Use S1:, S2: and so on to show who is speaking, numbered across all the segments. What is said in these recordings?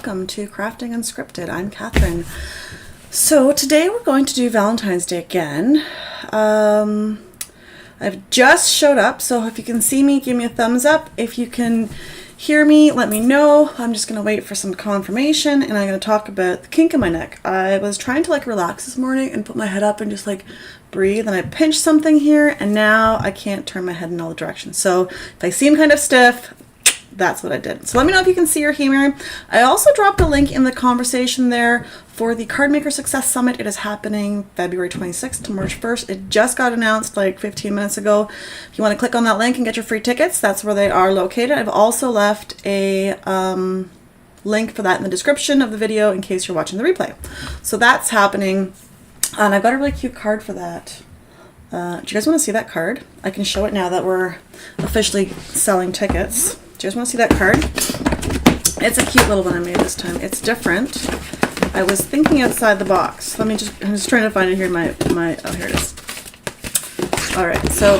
S1: welcome to Crafting Unscripted. I'm Katherine. So today we're going to do Valentine's Day again. I've just showed up, so if you can see me, give me a thumbs up. If you can hear me, let me know. I'm just going to wait for some confirmation, and I'm going to talk about the kink in my neck. I was trying to relax this morning and put my head up and just breathe, and I pinched something here, and now I can't turn my head in all the directions. So if I seem kind of stiff, that's what I did. So let me know if you can see or hear me. I also dropped a link in the conversation there for the Card Maker Success Summit. It is happening February 26th to March 1st. It just got announced 15 minutes ago. If you want to click on that link and get your free tickets, that's where they are located. I've also left a link for that in the description of the video in case you're watching the replay. So that's happening, and I've got a really cute card for that. Do you guys want to see that card? I can show it now that we're officially selling tickets. Do you guys want to see that card? It's a cute little one I made this time. It's different. I was thinking outside the box. I'm just trying to find it here in oh, here it is. All right, so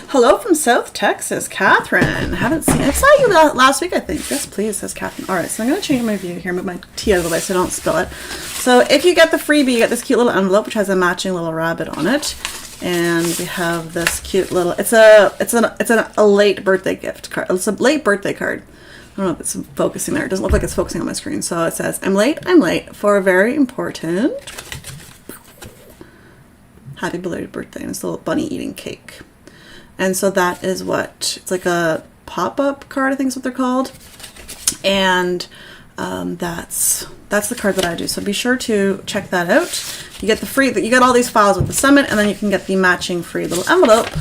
S1: hello from South Texas, Katherine. I saw you last week, I think. Yes, please, says Katherine. All right, so I'm going to change my view here, move my tea out of the way so I don't spill it. So if you get the freebie, you get this cute little envelope, which has a matching little rabbit on it. And we have this cute little, it's a late birthday gift card. It's a late birthday card. I don't know if it's focusing there. It doesn't look like it's focusing on my screen. So it says, I'm late for a very important happy belated birthday. And it's a little bunny eating cake. And so that is it's like a pop-up card, I think is what they're called. And that's the card that I do. So be sure to check that out. You get you get all these files with the summit, and then you can get the matching free little envelope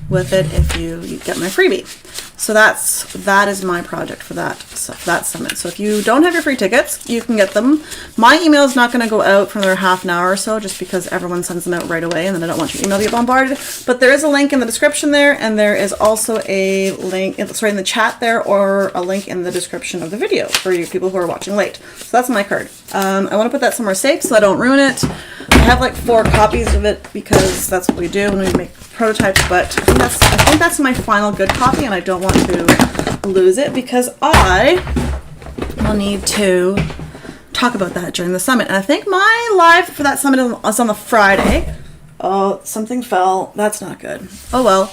S1: with it if you get my freebie. So that is my project for that summit. So if you don't have your free tickets, you can get them. My email is not going to go out for another half an hour or so, just because everyone sends them out right away, and then I don't want your email to get bombarded. But there is a link in the description there, and there is also a link in the chat there, or a link in the description of the video for you people who are watching late. So that's my card. I want to put that somewhere safe so I don't ruin it. I have 4 copies of it because that's what we do when we make prototypes, but I think that's my final good copy, and I don't want to lose it because I will need to talk about that during the summit. And I think my live for that summit is on the Friday. Oh, something fell. That's not good. Oh well.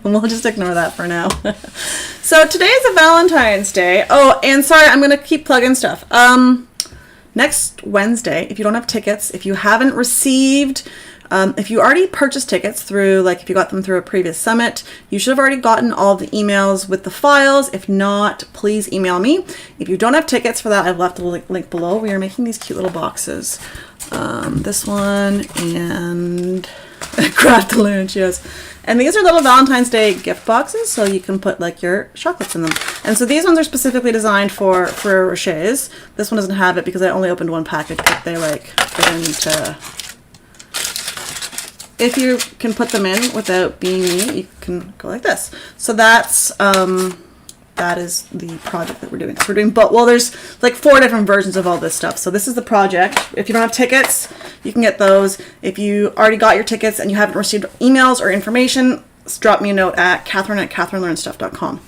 S1: We'll just ignore that for now. So today is a Valentine's Day. Oh, and sorry, I'm going to keep plugging stuff. Next Wednesday, if you don't have tickets, if you haven't received, if you already purchased tickets through, if you got them through a previous summit, you should have already gotten all the emails with the files. If not, please email me. If you don't have tickets for that, I've left a link below. We are making these cute little boxes. This one and Craft Lunch, yes. And these are little Valentine's Day gift boxes, so you can put your chocolates in them. And so these ones are specifically designed for Ferrero Rochers. This one doesn't have it because I only opened one package, but they fit into. If you can put them in without being me, you can go like this. So that is the project that we're doing. So we're doing, there's 4 different versions of all this stuff. So this is the project. If you don't have tickets, you can get those. If you already got your tickets and you haven't received emails or information, drop me a note at Katherine@KatherineLearnStuff.com.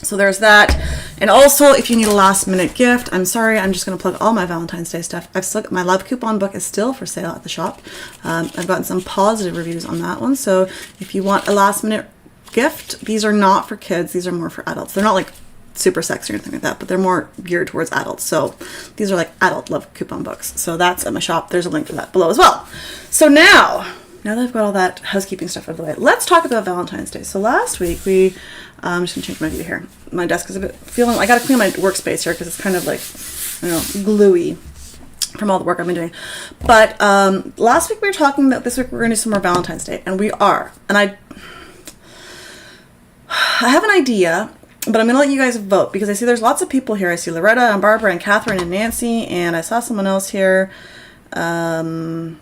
S1: So there's that. And also, if you need a last minute gift, I'm sorry, I'm just going to plug all my Valentine's Day stuff. My love coupon book is still for sale at the shop. I've gotten some positive reviews on that one. So if you want a last minute gift, these are not for kids. These are more for adults. They're not super sexy or anything like that, but they're more geared towards adults. So these are adult love coupon books. So that's at my shop. There's a link for that below as well. So now that I've got all that housekeeping stuff out of the way, let's talk about Valentine's Day. So last week I'm just gonna change my view here. My desk is a bit I gotta clean my workspace here because it's kind of gluey from all the work I've been doing. But last week we were talking about this week we're gonna do some more Valentine's Day, and we are. And I have an idea, but I'm going to let you guys vote because I see there's lots of people here. I see Loretta and Barbara and Katherine and Nancy, and I saw someone else here. And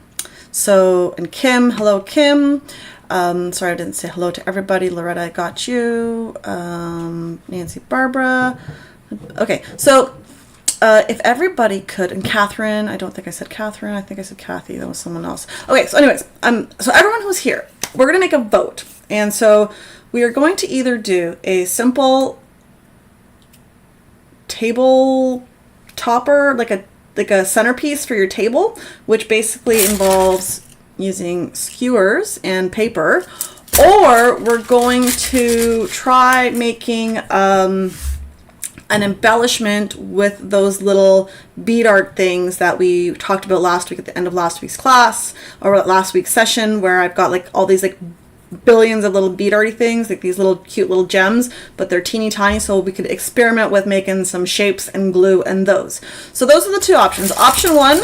S1: Kim. Hello, Kim. Sorry I didn't say hello to everybody. Loretta, I got you. Nancy, Barbara. Okay, so if everybody could, and Katherine, I don't think I said Katherine. I think I said Kathy. That was someone else. Okay, so anyways, so everyone who's here, we're going to make a vote. And so we are going to either do a simple table topper, like a centerpiece for your table, which basically involves using skewers and paper, or we're going to try making an embellishment with those little bead art things that we talked about last week at the end of last week's class, or last week's session, where I've got like all these like billions of little bead arty things, like these little cute little gems, but they're teeny tiny, so we could experiment with making some shapes and glue and those. So those are the two options. Option one,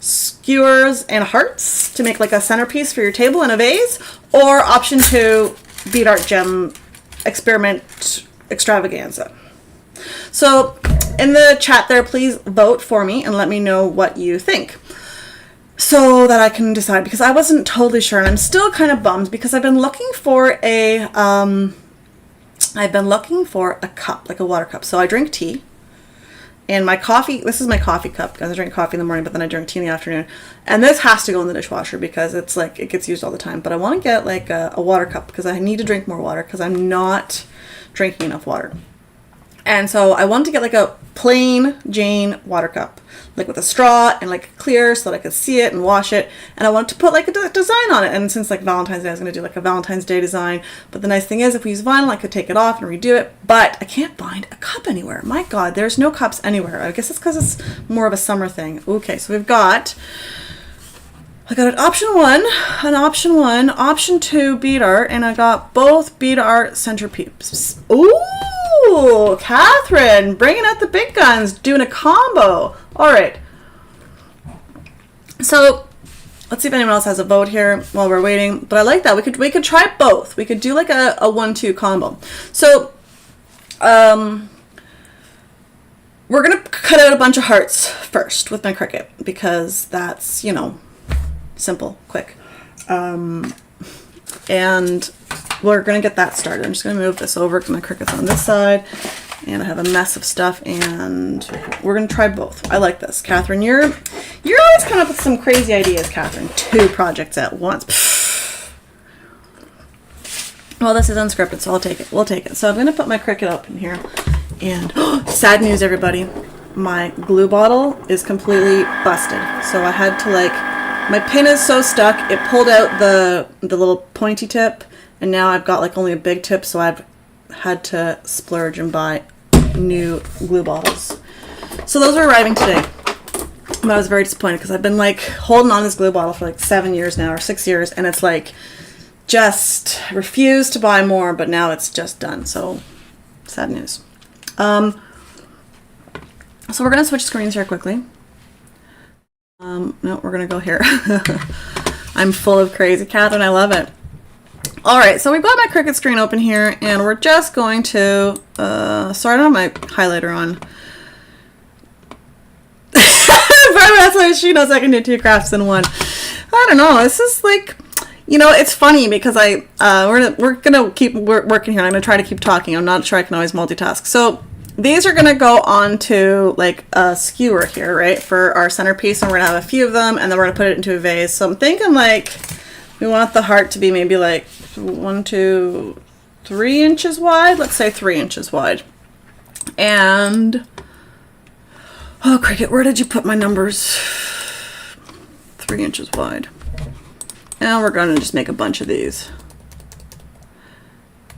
S1: skewers and hearts to make like a centerpiece for your table in a vase, or option two, bead art gem experiment extravaganza. So in the chat there, please vote for me and let me know what you think, so that I can decide, because I wasn't totally sure, and I'm still kind of bummed because I've been looking for a cup, like a water cup. So I drink tea, and my coffee, this is my coffee cup because I drink coffee in the morning, but then I drink tea in the afternoon, and this has to go in the dishwasher because it's like, it gets used all the time. But I want to get like a water cup because I need to drink more water because I'm not drinking enough water. And so I wanted to get like a plain Jane water cup, like with a straw and like clear so that I could see it and wash it. And I wanted to put like a design on it. And since like Valentine's Day, I was going to do like a Valentine's Day design. But the nice thing is, if we use vinyl, I could take it off and redo it. But I can't find a cup anywhere. My God, there's no cups anywhere. I guess it's because it's more of a summer thing. Okay, so I got an option one, option two, bead art, and I got both bead art centerpiece. Ooh, Catherine, bringing out the big guns, doing a combo. All right. So let's see if anyone else has a vote here while we're waiting. But I like that. We could try both. We could do like a 1-2 combo. So we're gonna cut out a bunch of hearts first with my Cricut because that's, you know, simple, quick. And we're going to get that started. I'm just going to move this over because my Cricut's on this side, and I have a mess of stuff, and we're going to try both. I like this. Catherine, you're always coming up with some crazy ideas, Catherine. 2 projects at once. Well, this is unscripted, so I'll take it. We'll take it. So I'm going to put my Cricut up in here, and sad news, everybody. My glue bottle is completely busted. So I had to like, my pin is so stuck, it pulled out the little pointy tip, and now I've got like only a big tip, so I've had to splurge and buy new glue bottles. So those are arriving today. But I was very disappointed because I've been like holding on this glue bottle for like 7 years now, or 6 years, and it's like just refused to buy more, but now it's just done. So sad news. So we're gonna switch screens here quickly. No, we're gonna go here. I'm full of crazy, Catherine. I love it. All right, so we've got my Cricut screen open here, and we're just going to. Sorry, I don't have my highlighter on. That's why she knows I can do 2 crafts in one. I don't know. This is like, you know, it's funny because we're gonna keep working here. I'm gonna try to keep talking. I'm not sure I can always multitask. So these are gonna go onto like a skewer here, right, for our centerpiece, and we're gonna have a few of them, and then we're gonna put it into a vase. So I'm thinking like we want the heart to be maybe like 1, 2, 3 inches wide. Let's say 3 inches wide. And oh, Cricut, where did you put my numbers? 3 inches wide. And we're gonna just make a bunch of these.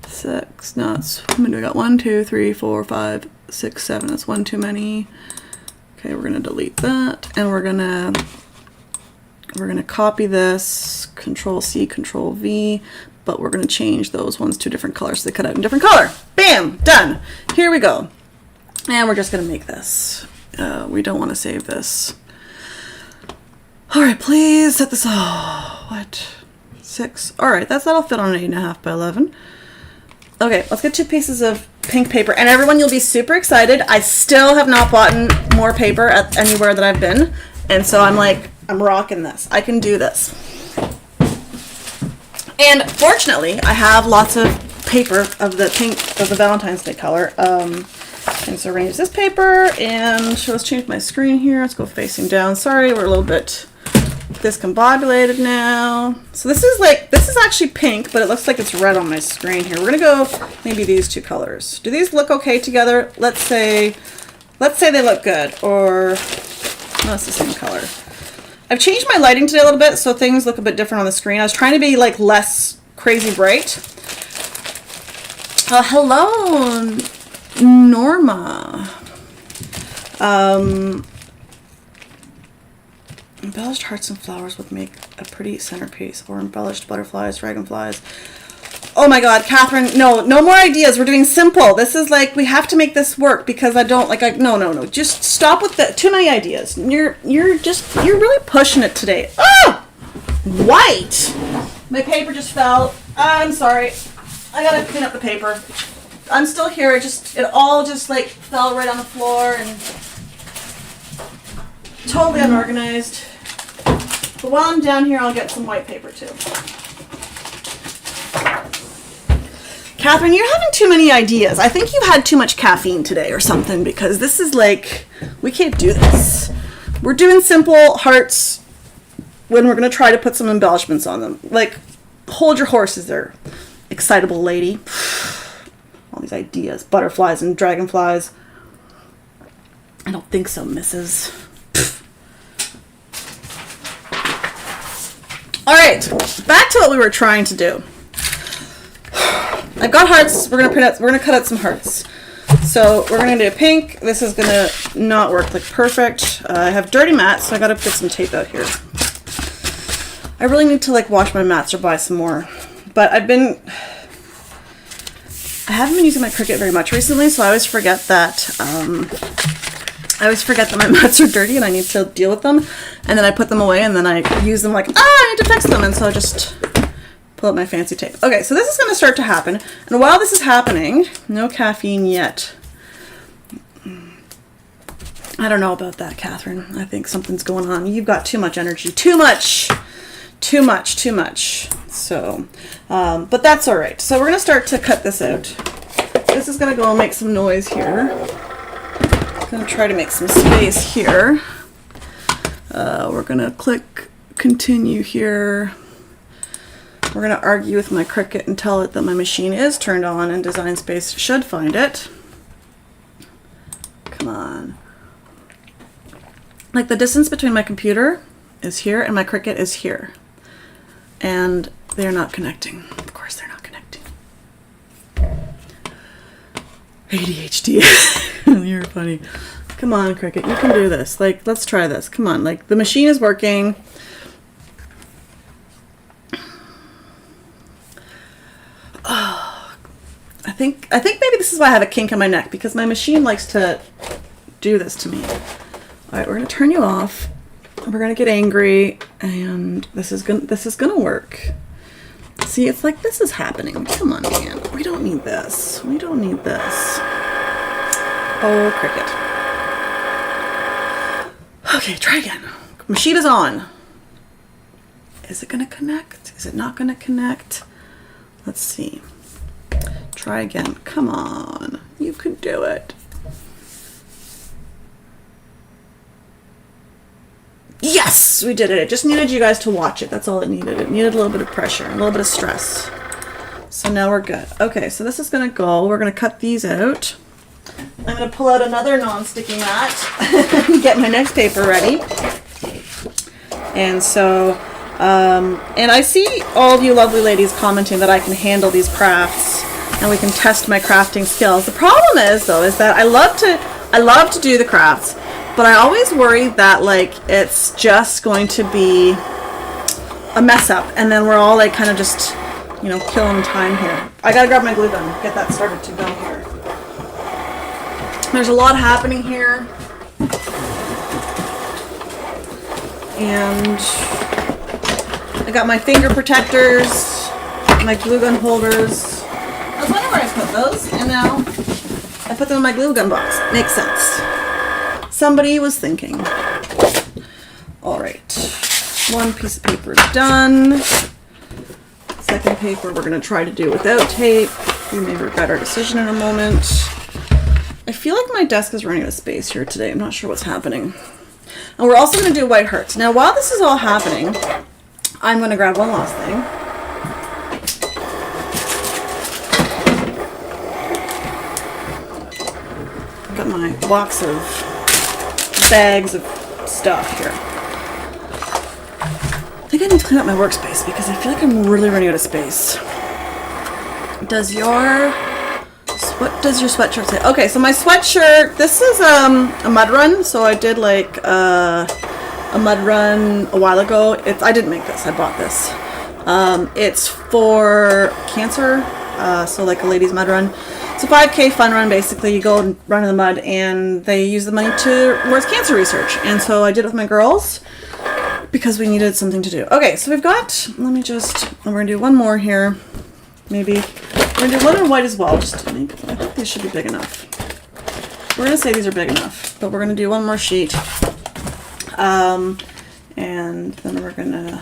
S1: 6 nuts. How many do we got? 1, 2, 3, 4, 5, 6, 7. That's one too many. Okay, we're gonna delete that, and we're gonna copy this. Control C, Control V, but we're gonna change those ones to different colors so they cut out in different color. Bam, done. Here we go. And we're just gonna make this. We don't want to save this. All right, please set this. Oh, what? 6. All right, that'll fit on an 8.5 by 11. Okay, let's get 2 pieces of pink paper. And everyone, you'll be super excited. I still have not bought more paper at anywhere that I've been. And so I'm like, I'm rocking this. I can do this. And fortunately, I have lots of paper of the pink, of the Valentine's Day color. And so we're going to use this paper. And so let's change my screen here. Let's go facing down. Sorry, we're a little bit discombobulated now. So this is actually pink, but it looks like it's red on my screen here. We're gonna go maybe these two colors. Do these look okay together? Let's say they look good, or no, it's the same color. I've changed my lighting today a little bit, so things look a bit different on the screen. I was trying to be like less crazy bright. Hello, Norma. Embellished hearts and flowers would make a pretty centerpiece, or embellished butterflies, dragonflies. Oh my God, Catherine, no more ideas. We're doing simple. This is like, we have to make this work because no. Just stop with the too many ideas. You're really pushing it today. Oh, white. My paper just fell. I'm sorry. I gotta clean up the paper. I'm still here. It all just like fell right on the floor and totally unorganized. But while I'm down here, I'll get some white paper too. Catherine, you're having too many ideas. I think you had too much caffeine today or something, because this is like, we can't do this. We're doing simple hearts when we're going to try to put some embellishments on them. Like, hold your horses there, excitable lady. All these ideas, butterflies and dragonflies. I don't think so, Mrs. All right, back to what we were trying to do. I've got hearts. We're gonna cut out some hearts. So we're gonna do a pink. This is gonna not work like perfect. I have dirty mats, so I gotta put some tape out here. I really need to like wash my mats or buy some more. But I haven't been using my Cricut very much recently, so I always forget that my mats are dirty and I need to deal with them. And then I put them away and then I use them like, I need to fix them. And so I just pull up my fancy tape. Okay, so this is going to start to happen. And while this is happening, no caffeine yet. I don't know about that, Catherine. I think something's going on. You've got too much energy. Too much. So, but that's all right. So we're going to start to cut this out. This is going to go and make some noise here. I'm going to try to make some space here. We're going to click continue here. We're going to argue with my Cricut and tell it that my machine is turned on and Design Space should find it. Come on. Like the distance between my computer is here and my Cricut is here. And they're not connecting. Of course they're not connecting. ADHD. You're funny. Come on, Cricut. You can do this. Like, let's try this. Come on. Like, the machine is working. Oh, I think maybe this is why I have a kink in my neck, because my machine likes to do this to me. All right, we're gonna turn you off. We're gonna get angry, and this is gonna work. See, it's like this is happening. Come on, man. We don't need this. We don't need this. Oh, Cricut. Okay, try again. Machine is on. Is it gonna connect? Is it not gonna connect? Let's see. Try again. Come on. You can do it. Yes! We did it. It just needed you guys to watch it. That's all it needed. It needed a little bit of pressure, a little bit of stress. So now we're good. Okay, so this is going to go. We're going to cut these out. I'm going to pull out another non-sticky mat and get my next paper ready. And so, and I see all of you lovely ladies commenting that I can handle these crafts and we can test my crafting skills. The problem is, though, is that I love to do the crafts, but I always worry that like it's just going to be a mess up, and then we're all like kind of just, you know, killing time here. I gotta grab my glue gun, get that started to go here. There's a lot happening here, and I got my finger protectors, my glue gun holders. I was wondering where I put those, and now I put them in my glue gun box. Makes sense. Somebody was thinking. All right, one piece of paper is done. Second paper we're gonna try to do without tape. We may regret our decision in a moment. I feel like my desk is running out of space here today. I'm not sure what's happening. And we're also going to do white hearts. Now, while this is all happening, I'm going to grab one last thing. I've got my box of bags of stuff here. I think I need to clean up my workspace because I feel like I'm really running out of space. What does your sweatshirt say? Okay, so my sweatshirt, this is a mud run. So I did like a mud run a while ago. I didn't make this, I bought this. It's for cancer, so like a ladies mud run. It's a 5K fun run, basically. You go and run in the mud and they use the money towards cancer research. And so I did it with my girls because we needed something to do. Okay, so we've got, we're gonna do one more here. Maybe we're gonna do one in white as well. Just maybe, I think these should be big enough. We're gonna say these are big enough, but we're gonna do one more sheet. And then we're gonna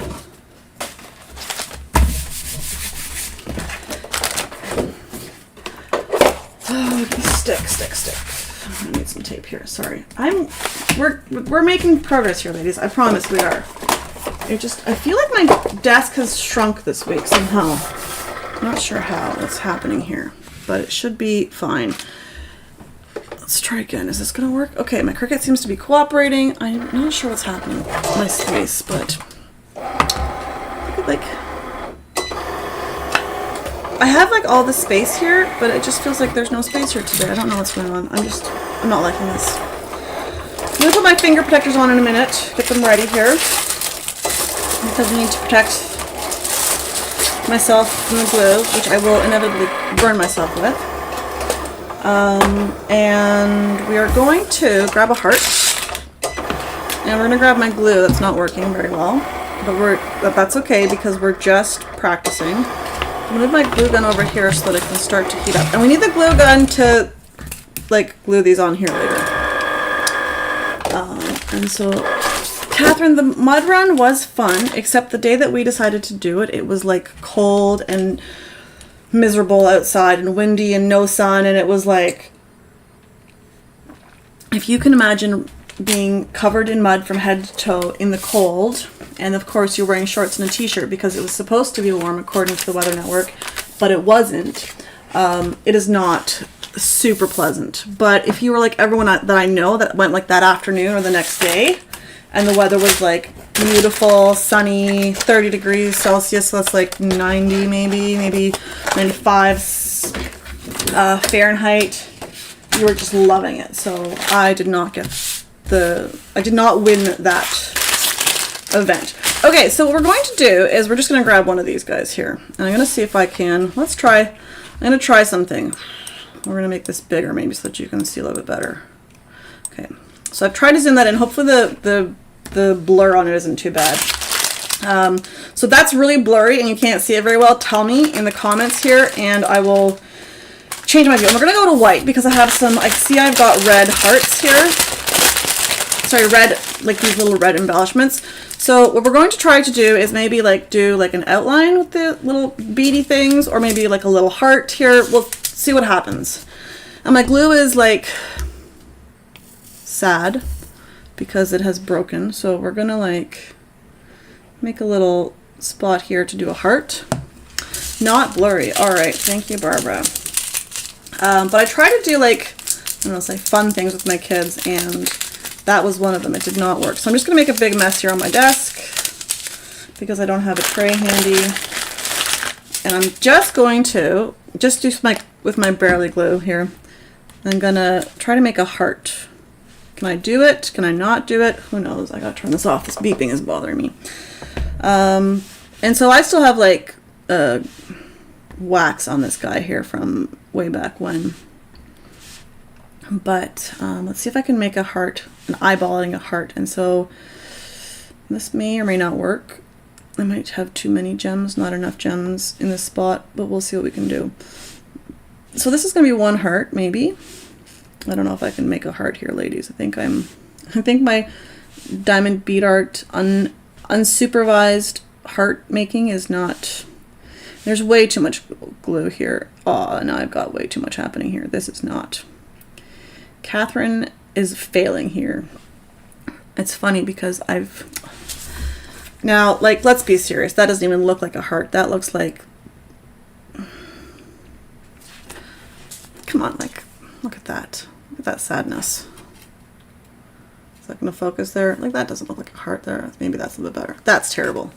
S1: stick. I need some tape here. Sorry. We're making progress here, ladies. I promise we are. I feel like my desk has shrunk this week somehow. I'm not sure how what's happening here, but it should be fine. Let's try again. Is this gonna work? Okay, my Cricut seems to be cooperating. I'm not sure what's happening with my space, but like I have like all the space here, but it just feels like there's no space here today. I don't know what's going on. I'm not liking this. I'm gonna put my finger protectors on in a minute, get them ready here, because we need to protect myself from the glue, which I will inevitably burn myself with. And we are going to grab a heart, and we're gonna grab my glue that's not working very well, but that's okay because we're just practicing. I'm gonna move my glue gun over here so that it can start to heat up, and we need the glue gun to like glue these on here later. And so, Catherine, the mud run was fun, except the day that we decided to do it, it was like cold and miserable outside and windy and no sun, and it was like, if you can imagine being covered in mud from head to toe in the cold, and of course you're wearing shorts and a t-shirt because it was supposed to be warm according to the Weather Network, but it wasn't. It is not super pleasant. But if you were like everyone that I know that went like that afternoon or the next day, and the weather was like beautiful, sunny, 30 degrees Celsius, so that's like 90 maybe 95 Fahrenheit, you were just loving it. So I did not win that event. Okay, so what we're going to do is we're just going to grab one of these guys here, and I'm going to see if I can, I'm going to try something. We're going to make this bigger maybe so that you can see a little bit better. Okay, so I've tried to zoom that in. Hopefully the blur on it isn't too bad. So that's really blurry and you can't see it very well. Tell me in the comments here and I will change my view. And we're going to go to white because I have some, I see I've got red hearts here. Sorry, red, like these little red embellishments. So what we're going to try to do is maybe like do like an outline with the little beady things, or maybe like a little heart here. We'll see what happens. And my glue is like sad because it has broken. So we're gonna like make a little spot here to do a heart. Not blurry. All right, thank you, Barbara. But I try to do like, I don't know, say fun things with my kids, and that was one of them. It did not work. So I'm just gonna make a big mess here on my desk because I don't have a tray handy. And I'm just going to do with my barely glue here. I'm gonna try to make a heart. Can I do it? Can I not do it? Who knows? I gotta turn this off. This beeping is bothering me. And so I still have like wax on this guy here from way back when. But let's see if I can make a heart, an eyeballing a heart. And so this may or may not work. I might have too many gems, not enough gems in this spot, but we'll see what we can do. So this is gonna be one heart, maybe. I don't know if I can make a heart here, ladies. I think my diamond bead art, unsupervised heart making is not, there's way too much glue here. Oh, now I've got way too much happening here. This is not. Catherine is failing here. It's funny because now, like, let's be serious. That doesn't even look like a heart. That looks like, come on, like, look at that. Look at that sadness. Is that going to focus there? Like, that doesn't look like a heart there. Maybe that's a little bit better. That's terrible.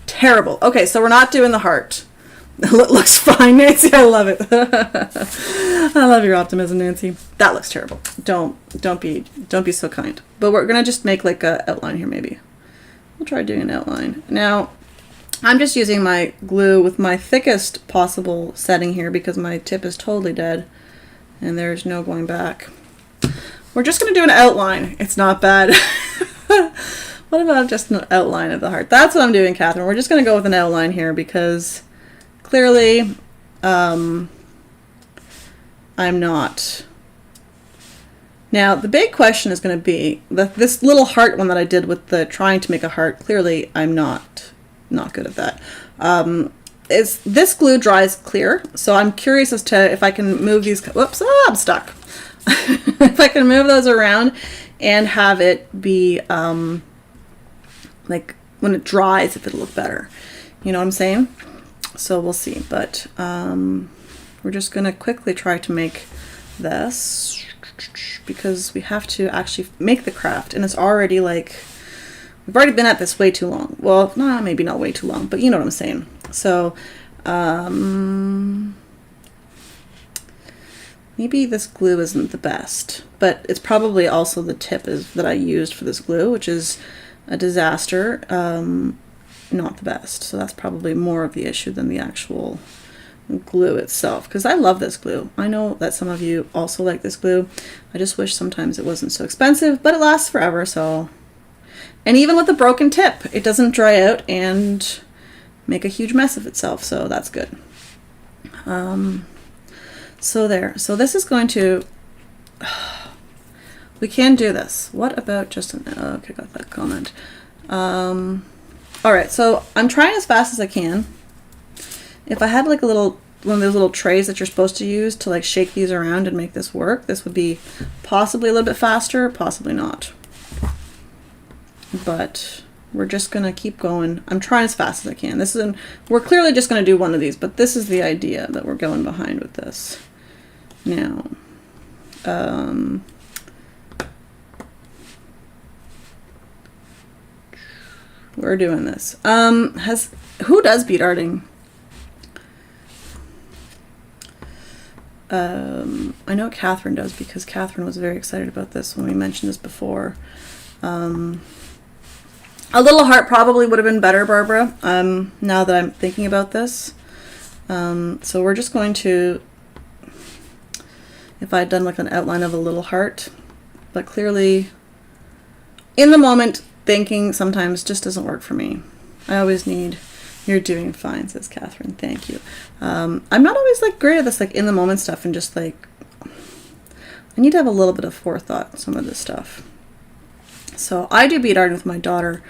S1: Terrible. Okay, so we're not doing the heart. It looks fine, Nancy. I love it. I love your optimism, Nancy. That looks terrible. Don't be so kind. But we're gonna just make like a outline here, maybe. We'll try doing an outline. Now, I'm just using my glue with my thickest possible setting here because my tip is totally dead, and there's no going back. We're just gonna do an outline. It's not bad. What about just an outline of the heart? That's what I'm doing, Catherine. We're just gonna go with an outline here because clearly, I'm not. Now, the big question is going to be this little heart one that I did with the trying to make a heart. Clearly, I'm not good at that. This glue dries clear, so I'm curious as to if I can move these. Whoops, I'm stuck. If I can move those around and have it be like when it dries, if it'll look better. You know what I'm saying? So we'll see, but we're just going to quickly try to make this because we have to actually make the craft, and it's already like, we've already been at this way too long. Well, no, maybe not way too long, but you know what I'm saying. So maybe this glue isn't the best, but it's probably also the tip that I used for this glue, which is a disaster. Not the best, so that's probably more of the issue than the actual glue itself, because I love this glue. I know that some of you also like this glue. I just wish sometimes it wasn't so expensive, but it lasts forever. So, and even with a broken tip, it doesn't dry out and make a huge mess of itself, so that's good. So there, so this is going to, we can do this. What about just an, okay, got that comment. All right, so I'm trying as fast as I can. If I had like a little, one of those little trays that you're supposed to use to like shake these around and make this work, this would be possibly a little bit faster, possibly not. But we're just gonna keep going. I'm trying as fast as I can. We're clearly just gonna do one of these, but this is the idea that we're going behind with this. Now, we're doing this. Who does bead arting? I know Katherine does because Katherine was very excited about this when we mentioned this before. A little heart probably would have been better, Barbara, now that I'm thinking about this. So we're just going to, if I had done like an outline of a little heart, but clearly in the moment, thinking sometimes just doesn't work for me. I always need, you're doing fine, says Catherine. Thank you. I'm not always like great at this like in the moment stuff, and just like, I need to have a little bit of forethought on some of this stuff. So I do bead art with my daughter,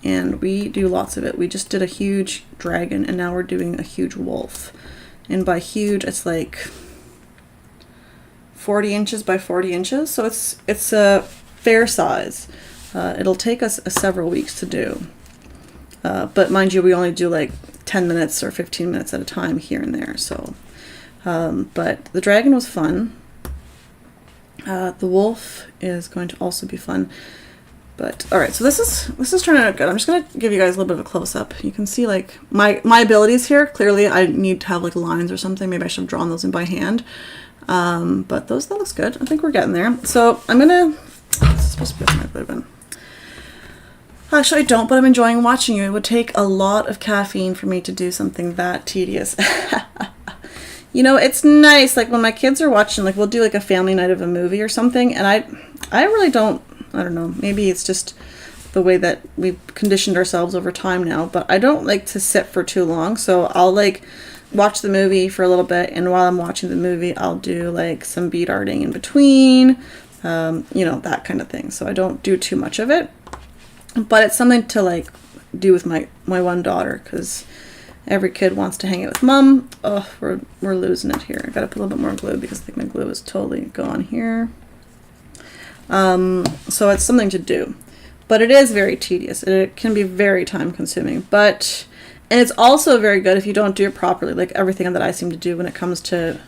S1: and we do lots of it. We just did a huge dragon, and now we're doing a huge wolf. And by huge, it's like 40 inches by 40 inches. So it's a fair size. It'll take us several weeks to do. But mind you, we only do like 10 minutes or 15 minutes at a time here and there. So, but the dragon was fun. The wolf is going to also be fun. But all right, so this is turning out good. I'm just gonna give you guys a little bit of a close up. You can see like my abilities here. Clearly, I need to have like lines or something. Maybe I should have drawn those in by hand. But that looks good. I think we're getting there. So I'm gonna. This is supposed to be my ribbon. Actually, I don't, but I'm enjoying watching you. It would take a lot of caffeine for me to do something that tedious. You know, it's nice. Like when my kids are watching, like we'll do like a family night of a movie or something, and I really don't. I don't know. Maybe it's just the way that we've conditioned ourselves over time now. But I don't like to sit for too long, so I'll like watch the movie for a little bit, and while I'm watching the movie, I'll do like some bead arting in between. You know, that kind of thing. So I don't do too much of it. But it's something to like do with my one daughter, because every kid wants to hang out with mom. Oh, we're losing it here. I gotta put a little bit more glue because I think my glue is totally gone here. So it's something to do. but it is very tedious. It can be very time consuming, and it's also very good if you don't do it properly, like everything that I seem to do when it comes to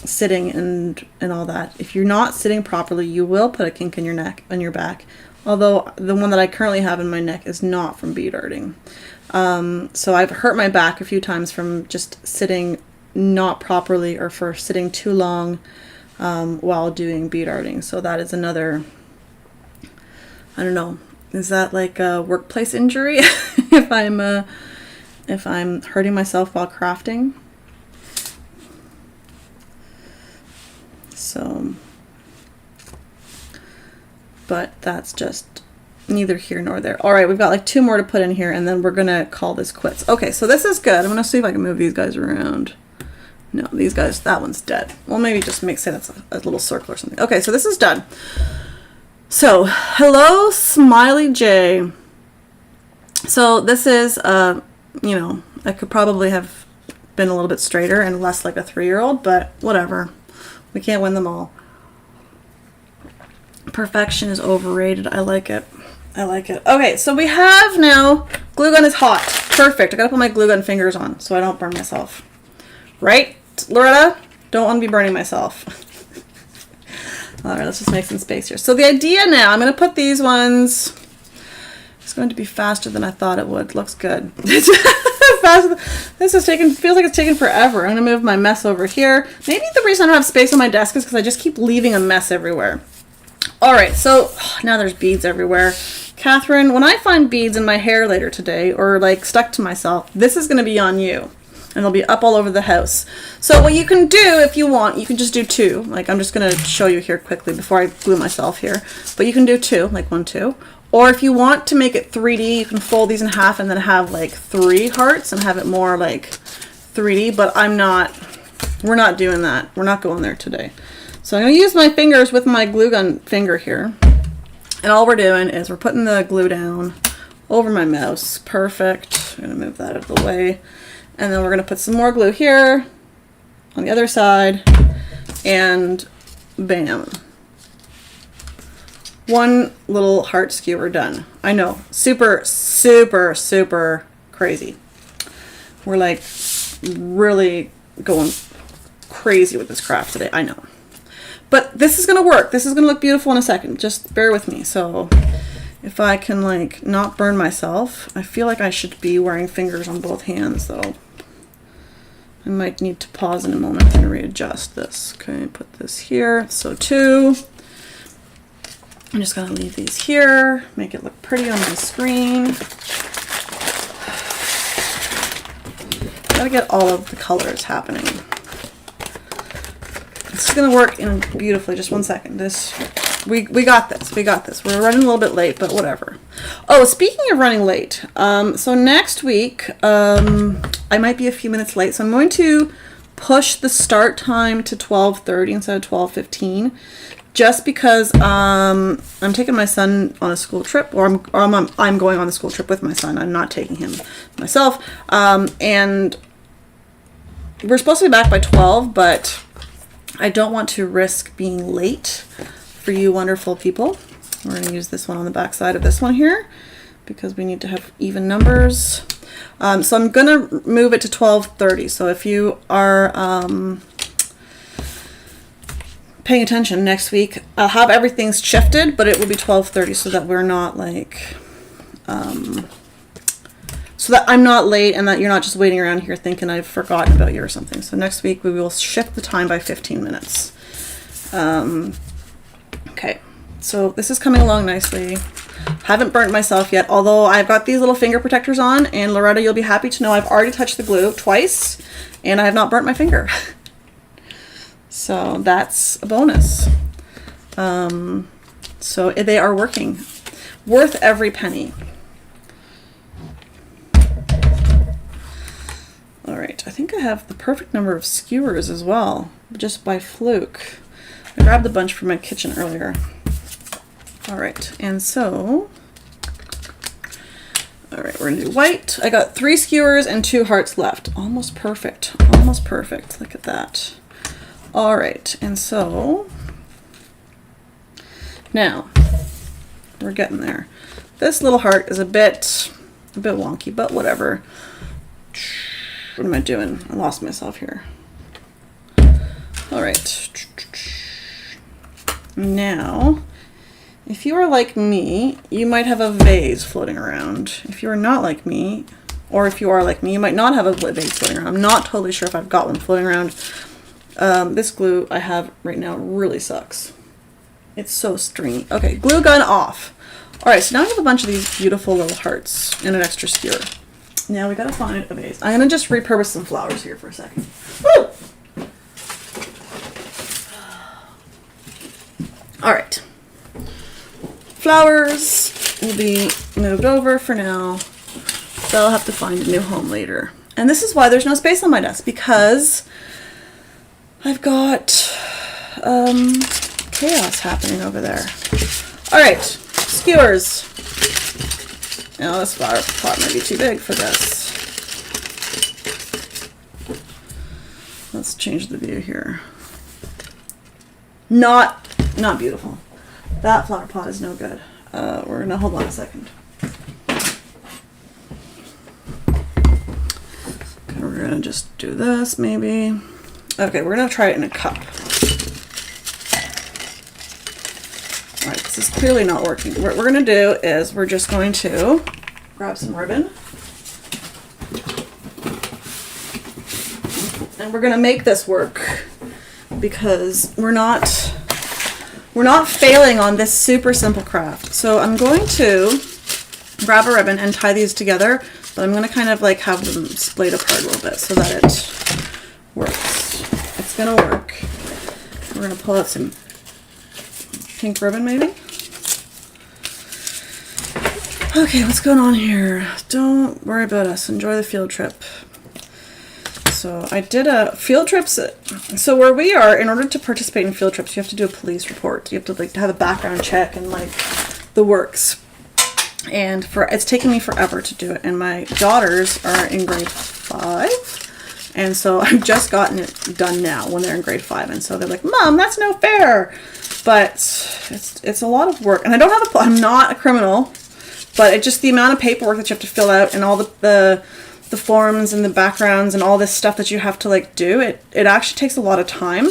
S1: sitting and all that. If you're not sitting properly, you will put a kink in your neck and your back. Although the one that I currently have in my neck is not from bead arting. So I've hurt my back a few times from just sitting not properly or for sitting too long while doing bead arting. So that is another, I don't know, is that like a workplace injury if I'm hurting myself while crafting? So, but that's just neither here nor there. All right, we've got like 2 more to put in here, and then we're gonna call this quits. Okay, so this is good. I'm gonna see if I can move these guys around. No, these guys, that one's dead. Well, maybe just say that's a little circle or something. Okay, so this is done. So, hello, Smiley J. So this is, you know, I could probably have been a little bit straighter and less like a 3-year-old, but whatever. We can't win them all. Perfection is overrated. I like it. I like it. Okay, so we have now, glue gun is hot. Perfect. I gotta put my glue gun fingers on so I don't burn myself. Right, Loretta? Don't want to be burning myself. All right, let's just make some space here. So the idea now, I'm gonna put these ones, it's going to be faster than I thought it would. Looks good. This is feels like it's taking forever. I'm gonna move my mess over here. Maybe the reason I don't have space on my desk is because I just keep leaving a mess everywhere. All right, so now there's beads everywhere. Catherine, when I find beads in my hair later today or like stuck to myself, this is gonna be on you. And they'll be up all over the house. So what you can do if you want, you can just do 2. Like I'm just gonna show you here quickly before I glue myself here. But you can do 2, like 1, 2. Or if you want to make it 3D, you can fold these in half and then have like 3 hearts and have it more like 3D, but we're not doing that. We're not going there today. So I'm gonna use my fingers with my glue gun finger here. And all we're doing is we're putting the glue down over my mouse. Perfect. I'm gonna move that out of the way. And then we're gonna put some more glue here on the other side and bam. 1 little heart skewer done. I know, super, super, super crazy. We're like really going crazy with this craft today, I know. But this is gonna work. This is gonna look beautiful in a second. Just bear with me. So if I can like not burn myself, I feel like I should be wearing fingers on both hands though. I might need to pause in a moment and readjust this. Okay, put this here. So 2. I'm just gonna leave these here, make it look pretty on my screen. Gotta get all of the colors happening. This is gonna work in beautifully. Just 1 second. We got this. We got this. We're running a little bit late, but whatever. Oh, speaking of running late, so next week I might be a few minutes late, so I'm going to push the start time to 12:30 instead of 12:15. Just because I'm taking my son on a school trip, or I'm going on a school trip with my son. I'm not taking him myself. And we're supposed to be back by 12, but I don't want to risk being late for you wonderful people. We're going to use this one on the back side of this one here because we need to have even numbers. So I'm going to move it to 12:30. So if you are paying attention next week, I'll have everything shifted, but it will be 12:30 so that we're not like, so that I'm not late and that you're not just waiting around here thinking I've forgotten about you or something. So next week we will shift the time by 15 minutes. Okay, so this is coming along nicely. Haven't burnt myself yet, although I've got these little finger protectors on, and Loretta, you'll be happy to know I've already touched the glue twice and I have not burnt my finger. So that's a bonus. So they are working. Worth every penny. All right, I think I have the perfect number of skewers as well, just by fluke. I grabbed a bunch from my kitchen earlier. All right, and so, all right, we're gonna do white. I got 3 skewers and 2 hearts left. Almost perfect, almost perfect. Look at that. All right, and so now We're getting there. This little heart is a bit wonky, but whatever. What am I doing? I lost myself here. All right. Now, if you are like me, you might have a vase floating around. If you are not like me, or if you are like me, you might not have a vase floating around. I'm not totally sure if I've got one floating around. This glue I have right now really sucks. It's so stringy. Okay, glue gun off. All right, so now I have a bunch of these beautiful little hearts and an extra skewer. Now we gotta find a vase. I'm gonna just repurpose some flowers here for a second. Woo! All right. Flowers will be moved over for now. They'll have to find a new home later. And this is why there's no space on my desk, because I've got chaos happening over there. All right, skewers. Now this flower pot might be too big for this. Let's change the view here. Not beautiful. That flower pot is no good. We're gonna hold on a second. Okay, we're gonna just do this maybe. Okay, we're gonna try it in a cup. All right, this is clearly not working. What we're gonna do is we're just going to grab some ribbon. And we're gonna make this work because we're not failing on this super simple craft. So I'm going to grab a ribbon and tie these together, but I'm gonna kind of like have them splayed apart a little bit so that it works. It's gonna work. We're gonna pull out some pink ribbon maybe. Okay, what's going on here? Don't worry about us. Enjoy the field trip. So I did a field trips. So where we are, in order to participate in field trips, you have to do a police report. You have to like have a background check and like the works. And it's taken me forever to do it. And my daughters are in grade 5. And so I've just gotten it done now when they're in grade 5. And so they're like, Mom, that's no fair. But it's a lot of work. And I don't have I'm not a criminal, but it's just the amount of paperwork that you have to fill out and all the forms and the backgrounds and all this stuff that you have to like do. It actually takes a lot of time.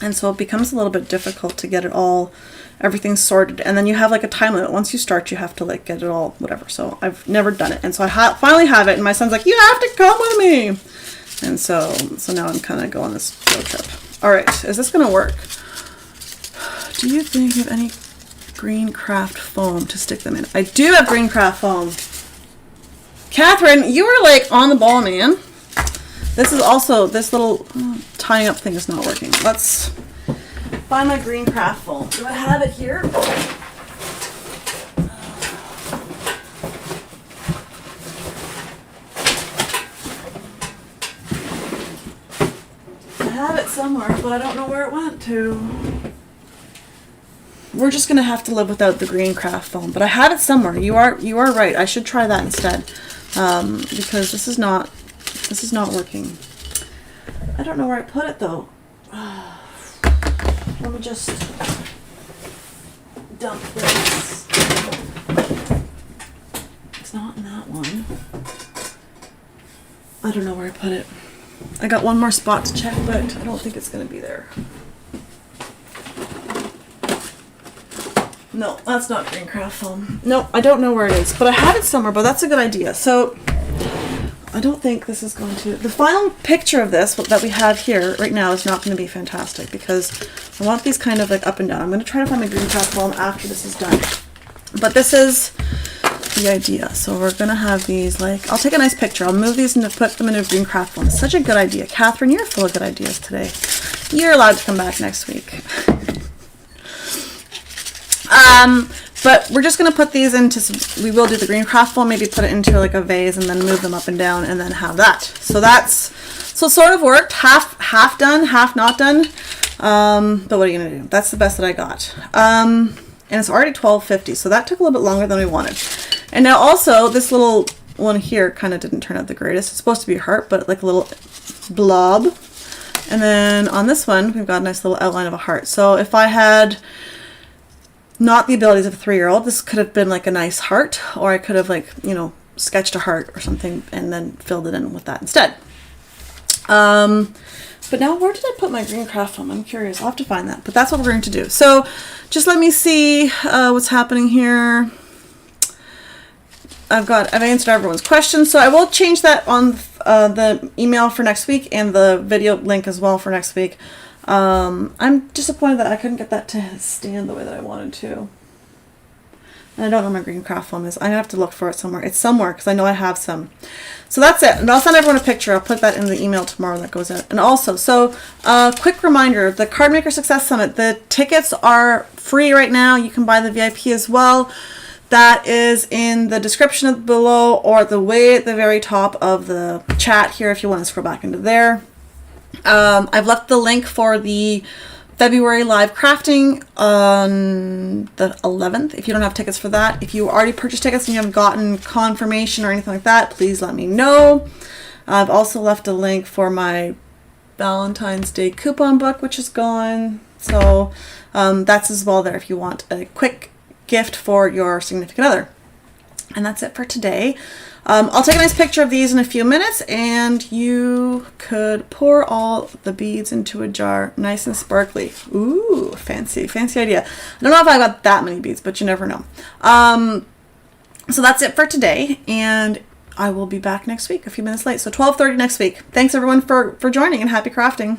S1: And so it becomes a little bit difficult to get it all, everything sorted. And then you have like a time limit. Once you start, you have to like get it all, whatever. So I've never done it. And so I finally have it. And my son's like, you have to come with me. And so now I'm kind of going on this field trip. All right, is this going to work? Do you think you have any green craft foam to stick them in? I do have green craft foam. Catherine, you were like on the ball, man. This is also, this little tying up thing is not working. Let's find my green craft foam. Do I have it here? I have it somewhere, but I don't know where it went to. We're just gonna have to live without the green craft foam, but I have it somewhere. You are right. I should try that instead, because this is not working. I don't know where I put it though. Let me just dump this. It's not in that one. I don't know where I put it. I got one more spot to check, but I don't think it's gonna be there. No, that's not green craft foam. No, I don't know where it is, but I have it somewhere, but that's a good idea. So I don't think this is going to, the final picture of this that we have here right now is not going to be fantastic because I want these kind of like up and down. I'm going to try to find my green craft foam after this is done. But this is the idea. So we're going to have these like, I'll take a nice picture. I'll move these and put them in a green craft foam. It's such a good idea. Catherine, you're full of good ideas today. You're allowed to come back next week. But we're just going to put these into we will do the green craft foam, maybe put it into like a vase and then move them up and down and then have that. So so it sort of worked, half done, half not done. But what are you going to do? That's the best that I got. And it's already 12:50, so that took a little bit longer than we wanted. And now also this little one here kind of didn't turn out the greatest. It's supposed to be a heart, but like a little blob. And then on this one, we've got a nice little outline of a heart. So if I had not the abilities of a 3-year-old. This could have been like a nice heart, or I could have like, you know, sketched a heart or something and then filled it in with that instead. But now where did I put my green craft foam? I'm curious. I'll have to find that. But that's what we're going to do. So just let me see what's happening here. I've answered everyone's questions. So I will change that on the email for next week and the video link as well for next week. I'm disappointed that I couldn't get that to stand the way that I wanted to. And I don't know where my green craft foam is. I have to look for it somewhere. It's somewhere because I know I have some. So that's it. And I'll send everyone a picture. I'll put that in the email tomorrow that goes out. And also, so quick reminder, the Card Maker Success Summit, the tickets are free right now. You can buy the VIP as well. That is in the description below or the way at the very top of the chat here if you want to scroll back into there. I've left the link for the February live crafting on the 11th. If you don't have tickets for that, if you already purchased tickets and you haven't gotten confirmation or anything like that, please let me know. I've also left a link for my Valentine's Day coupon book, which is gone. So that's as well there if you want a quick gift for your significant other. And that's it for today. I'll take a nice picture of these in a few minutes, and you could pour all the beads into a jar, nice and sparkly. Ooh, fancy idea. I don't know if I got that many beads, but you never know. So that's it for today, and I will be back next week, a few minutes late. So 12:30 next week. Thanks everyone for joining, and happy crafting.